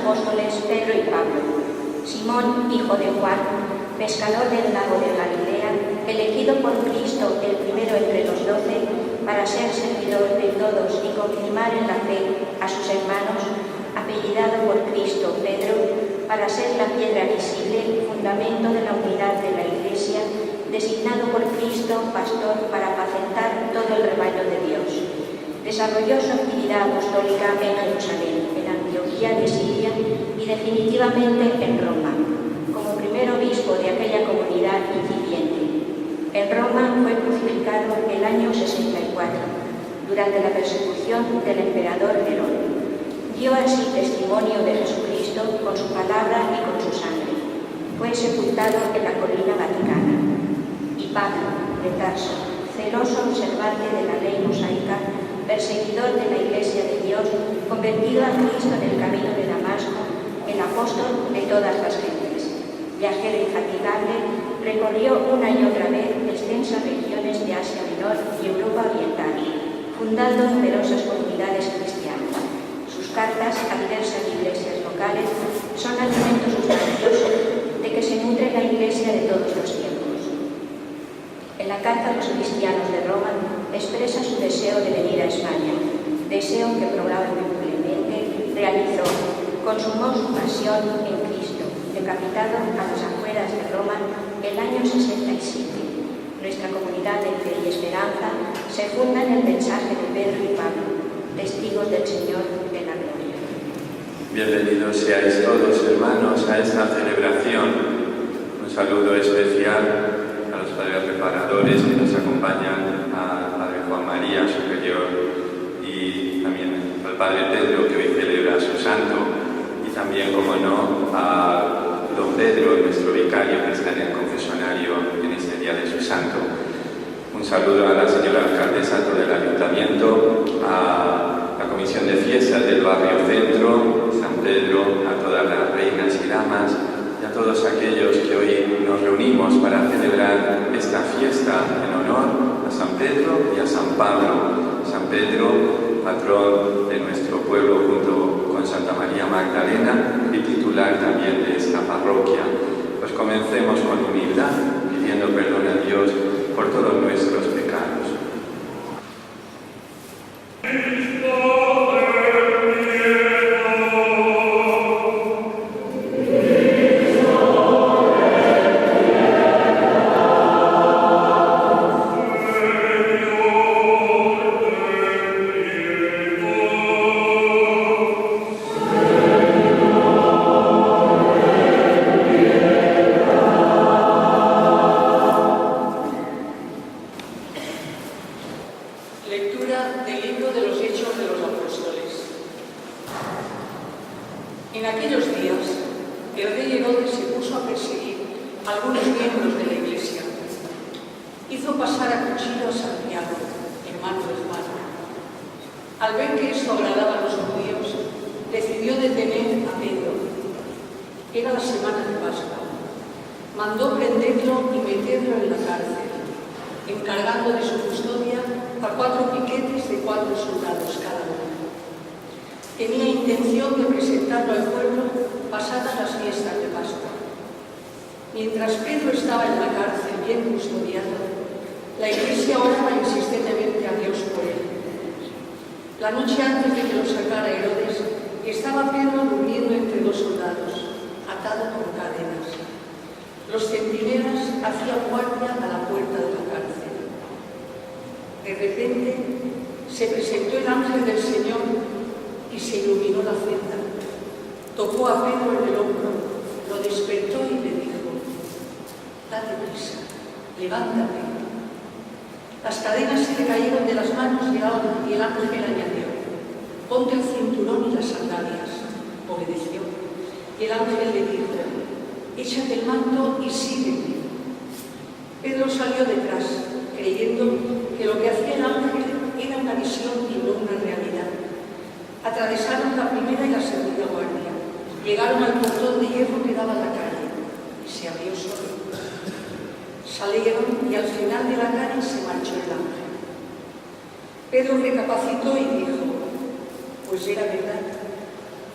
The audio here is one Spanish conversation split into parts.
apóstoles Pedro y Pablo, Simón, hijo de Juan, pescador del lago de Galilea, elegido por Cristo el primero entre los 12, para ser servidor de todos y confirmar en la fe a sus hermanos, apellidado por Cristo Pedro, para ser la piedra visible, fundamento de la unidad de la Iglesia, designado por Cristo pastor para apacentar todo el rebaño de Dios. Desarrolló su actividad apostólica en Jerusalén, en Antioquía de Siria y definitivamente en Roma, como primer obispo de aquella comunidad incipiente. En Roma fue crucificado el año 64, durante la persecución del emperador Nerón. Dio así testimonio de Jesucristo con su palabra y con su sangre. Fue sepultado en la colina Vaticana. Y Pablo, de Tarso, celoso observante de la ley mosaica, perseguidor de la Iglesia de Dios, convertido a Cristo en el camino de Damasco, el apóstol de todas las gentes. Viajero infatigable, recorrió una y otra vez extensas regiones de Asia Menor y Europa Oriental, fundando numerosas comunidades cristianas. Sus cartas a diversas iglesias locales son alimento sustancioso de que se nutre la Iglesia de todos los tiempos. En la carta a los cristianos de Roma expresa su deseo de venir a España, deseo que probablemente realizó. Consumó su pasión en Cristo, decapitado a las afueras de Roma el año 67. Nuestra comunidad de fe y esperanza se funda en el mensaje de Pedro y Pablo, testigos del Señor de la gloria. Bienvenidos seáis todos, hermanos, a esta celebración. Un saludo especial a los padres reparadores que nos acompañan, a Padre Juan María Superior y también al Padre Pedro, que hoy celebra su santo, y también, como no, a don Pedro, nuestro vicario, que está en el confesionario en este día de su santo. Un saludo a la señora alcaldesa, a todo el ayuntamiento, a la comisión de fiestas del barrio Centro, San Pedro, a todas las reinas y damas y a todos aquellos que hoy nos reunimos para celebrar esta fiesta en honor a San Pedro y a San Pablo. San Pedro, patrón de nuestro pueblo junto con Santa María Magdalena y titular también de esta parroquia. Pues comencemos con humildad, pidiendo perdón a Dios por todos nuestros pecados.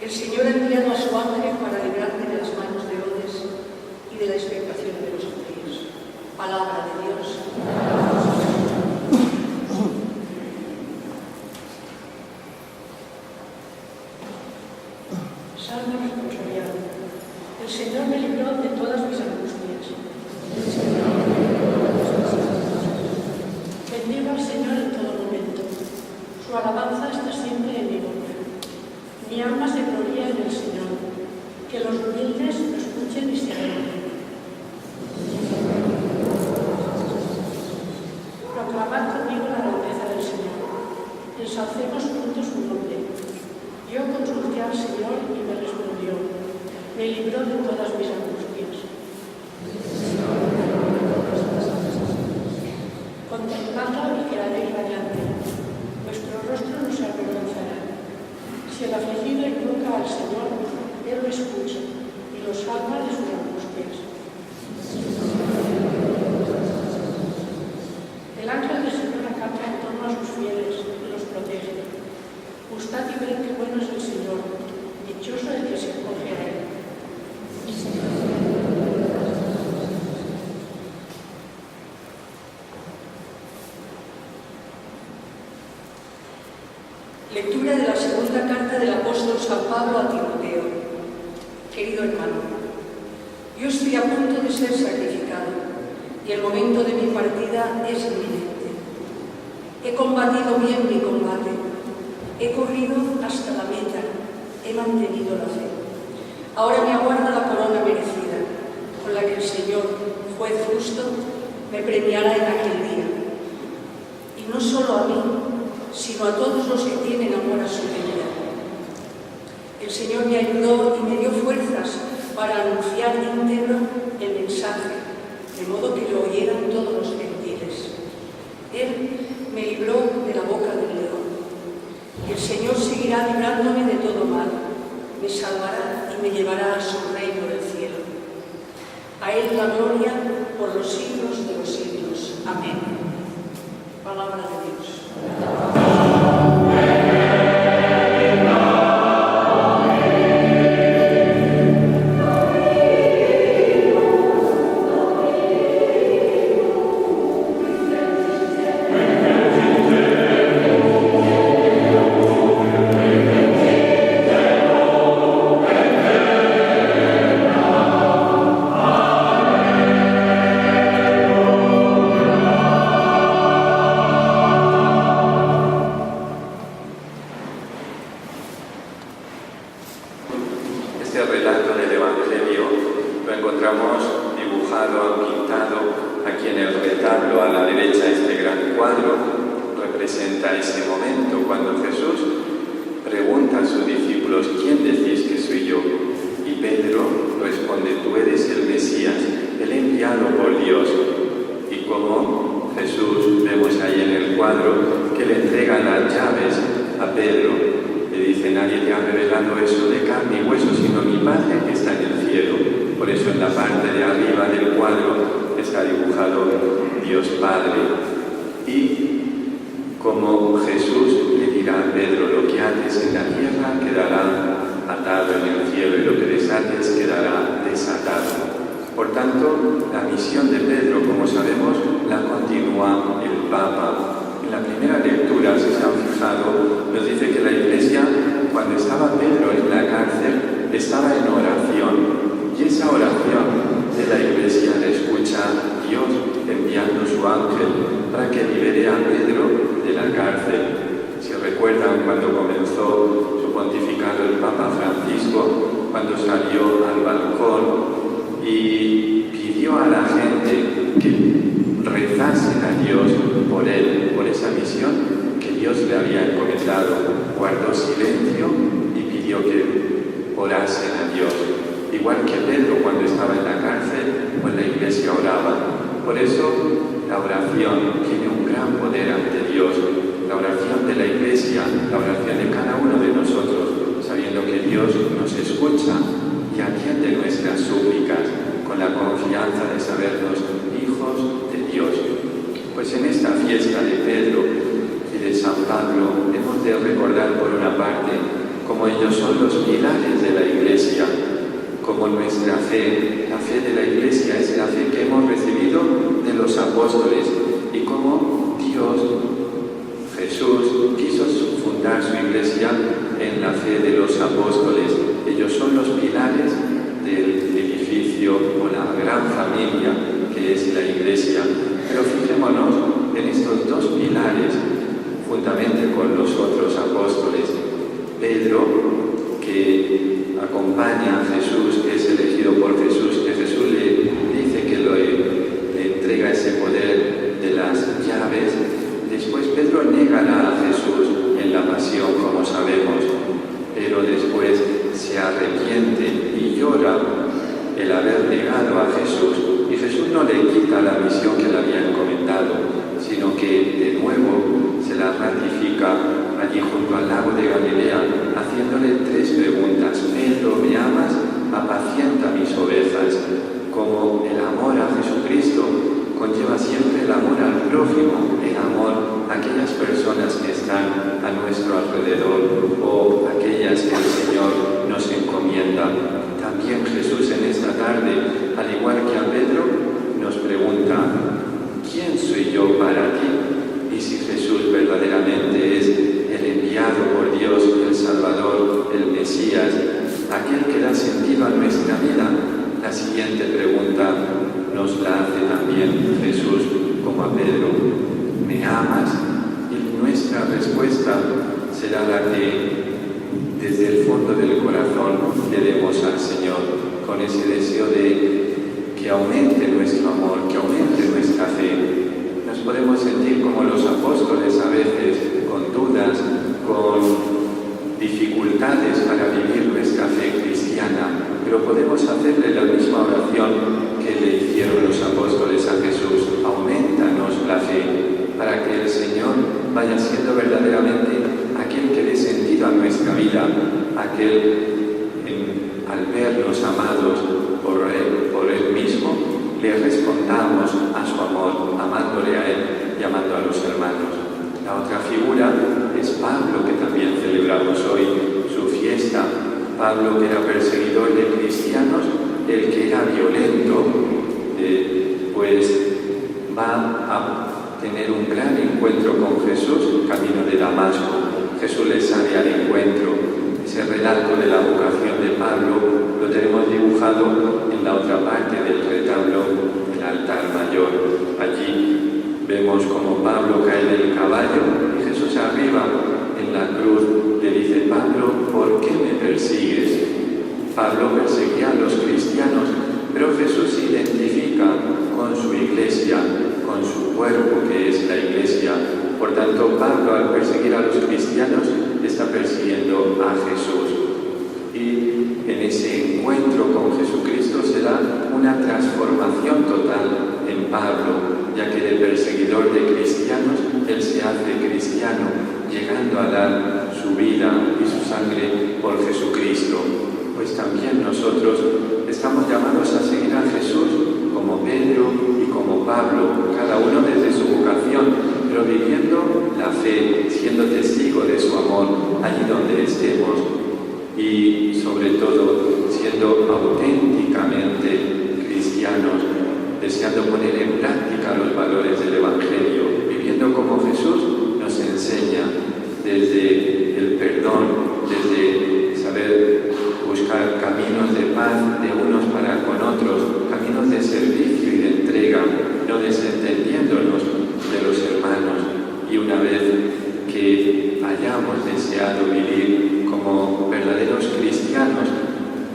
El Señor ha enviado a su ángel para librarme de las manos de Herodes y de la expectación de los judíos. Palabra de Dios. Salmo responsorial. El Señor me libró de todas mis angustias. Bendigo al Señor en todo momento. Su alabanza está siempre en mi boca. Mi alma se gloria en el Señor. Que los humildes lo escuchen y se alegren. Proclamad conmigo la grandeza del Señor. Ensalcemos juntos su nombre. Yo consulté al Señor y me respondió. Me libró de todas mis angustias. Contempladlo y quedaréis radiante. Vuestro rostro no se avergonzará. Si el afligido invoca al Señor, Él lo escucha y lo salva de sus angustias. El ángel del Señor acampa en torno a sus fieles y los protege. Gustad y ved qué bueno es el Señor, dichoso el que se acoge a Él. Lectura de la segunda carta del apóstol San Pablo a Timoteo. Querido hermano, yo estoy a punto de ser sacrificado y el momento de mi partida es inminente. He combatido bien mi combate, he corrido hasta la meta, he mantenido la fe. Ahora me aguarda la corona merecida, con la que el Señor, juez justo, me premiará en aquel día. Y no solo a mí, sino a todos los que tienen amor a su venida. El Señor me ayudó y me dio fuerzas para anunciar íntegro el mensaje, de modo que lo oyeran todos los gentiles. Él me libró de la boca del león. Y el Señor seguirá librándome de todo mal, me salvará y me llevará a su reino del cielo. A Él la gloria por los siglos de los siglos. Amén. Palabra de Dios. Este relato del Evangelio lo encontramos dibujado, pintado aquí en el retablo a la derecha. Este gran cuadro representa ese momento cuando Jesús pregunta a sus discípulos: ¿quién decís que soy yo? Y Pedro responde: tú eres el Mesías, el enviado por Dios. Y como Jesús, vemos ahí en el cuadro que le entrega las llaves a Pedro. Le dice: nadie te ha revelado eso de carne y hueso, sino mi Padre que está en el cielo. Por eso en la parte de arriba del cuadro está dibujado Dios Padre. Y como Jesús le dirá a Pedro: lo que haces en la tierra quedará atado en el cielo y lo que desates quedará desatado. Por tanto, la misión de Pedro, como sabemos, la continúa el Papa. En la primera lectura, si se han fijado, nos dice que la Iglesia, cuando estaba Pedro en la cárcel, estaba en oración. Y esa oración de la Iglesia la escucha Dios enviando su ángel para que libere a Pedro de la cárcel. Si recuerdan, cuando comenzó su pontificado el Papa Francisco, cuando salió al balcón y pidió a la gente que rezasen a Dios por él, por esa misión que Dios le había encomendado, guardó silencio y pidió que orasen a Dios. Igual que Pedro cuando estaba en la cárcel, pues la Iglesia oraba. Por eso la oración tiene un gran poder ante Dios. La oración de la Iglesia, la oración de cada uno de nosotros, sabiendo que Dios nos escucha y atiende nuestras súplicas con la confianza de sabernos hijos de Dios. Pues en esta fiesta de Pedro y de San Pablo hemos de recordar por una parte cómo como ellos son los pilares de la Iglesia, como nuestra fe. La fe de la Iglesia es la fe que hemos recibido de los apóstoles y como Dios, Jesús, quiso fundar su Iglesia en la fe de los apóstoles. Ellos son los pilares del edificio o la gran familia que es la Iglesia. Pero fijémonos en estos dos pilares, juntamente con los otros apóstoles. Pedro, que acompaña a Jesús, que es elegido por Jesús, que Jesús le dice que le entrega ese poder de las llaves. Después Pedro negará a Jesús en la pasión, como sabemos, pero después se arrepiente y llora el haber negado a Jesús, y Jesús no le quita la misión que le había encomendado, sino que de nuevo se la ratifica allí junto al lago de Galilea, haciéndole tres preguntas. Pedro, ¿me amas? Apacienta mis ovejas. Como el amor a Jesucristo conlleva siempre el amor al prójimo, el amor a aquellas personas que están a nuestro alrededor o aquellas que el Señor nos encomienda. También Jesús en esta tarde, al igual que a Pedro, nos pregunta: ¿quién soy yo para ti? Y si Jesús verdaderamente es el enviado por Dios, el Salvador, el Mesías, aquel que da sentido a nuestra vida, la siguiente pregunta nos la hace también Jesús como a Pedro: ¿me amas? Y nuestra respuesta será la que desde el fondo del corazón le demos al Señor, con ese deseo de que aumente nuestro amor, que aumente nuestra fe. Nos podemos sentir como los apóstoles a veces, con dudas, con dificultades para vivir nuestra fe cristiana, pero podemos hacerle la misma oración que le hicieron los apóstoles a Jesús: aumentanos la fe, para que el Señor vaya siendo verdaderamente aquel que dé sentido a nuestra vida, aquel al vernos amados por Él mismo, le respondamos a su amor, amándole a Él y amando a los hermanos. La otra figura es Pablo, que también celebramos hoy su fiesta. Pablo, que era perseguidor de cristianos, el que era violento, pues va a tener un gran encuentro con Jesús, camino de Damasco. Jesús le sale al encuentro. Ese relato de la vocación de Pablo lo tenemos dibujado en la otra parte del retablo del altar mayor. Allí vemos como Pablo cae del caballo y Jesús arriba en la cruz le dice: Pablo, ¿por qué me persigues? Pablo perseguía a los cristianos, pero Jesús se identifica con su iglesia, con su cuerpo que es la iglesia. Por tanto, Pablo, al perseguir a los cristianos, está persiguiendo a Jesús. Y en ese encuentro con Jesucristo se da una transformación total en Pablo, ya que de perseguidor de cristianos, él se hace cristiano, llegando a dar su vida y su sangre por Jesucristo. Pues también nosotros estamos llamados a seguir a Jesús como Pedro y como Pablo, cada uno desde su vocación, pero viviendo la fe, siendo testigo de su amor allí donde estemos y sobre todo siendo auténticamente cristianos, deseando poner en práctica los valores del Evangelio, viviendo como Jesús nos enseña, desde el perdón, desde saber buscar caminos de paz de unos para con otros, caminos de servicio y de entrega, no desentendiéndonos de los hermanos. Y una vez que hayamos deseado vivir como verdaderos cristianos,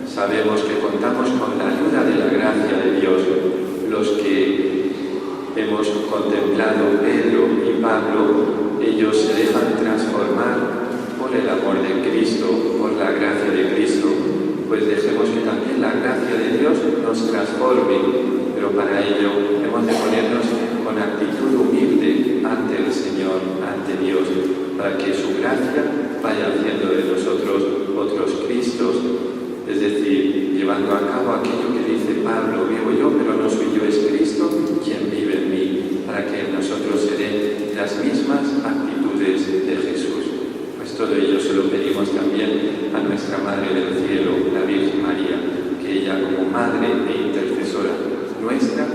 sabemos que contamos con la ayuda de la gracia de Dios. Los que hemos contemplado Pedro y Pablo, ellos se dejan transformar por el amor de Cristo, por la gracia de Cristo. Pues dejemos que también la gracia de Dios nos transforme, pero para ello hemos de ponernos con actitud humilde ante el Señor, ante Dios, para que su gracia vaya haciendo de nosotros otros Cristos, es decir, llevando a cabo aquello que dice Pablo: vivo yo, pero no soy yo, es Cristo quien vive en mí, para que en nosotros se den las mismas actitudes de Jesús. Pues todo ello se lo pedimos también a nuestra Madre del Cielo, la Virgen María, que ella como Madre e intercesora nuestra,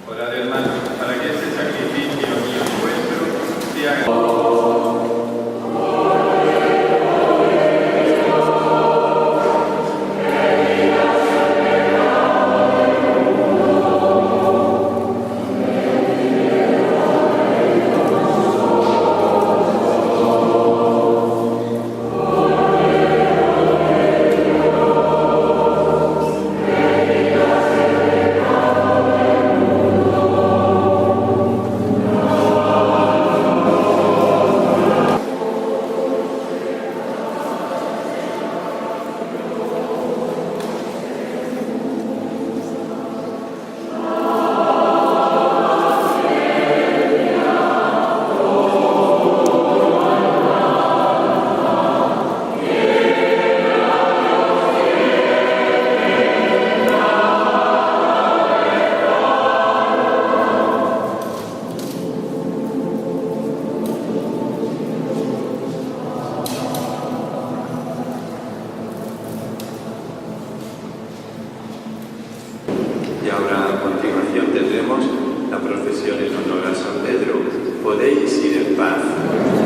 orad hermanos, para que este sacrificio mío y vuestro sea agradable. Y ahora a continuación tendremos la procesión en honor a San Pedro. Podéis ir en paz.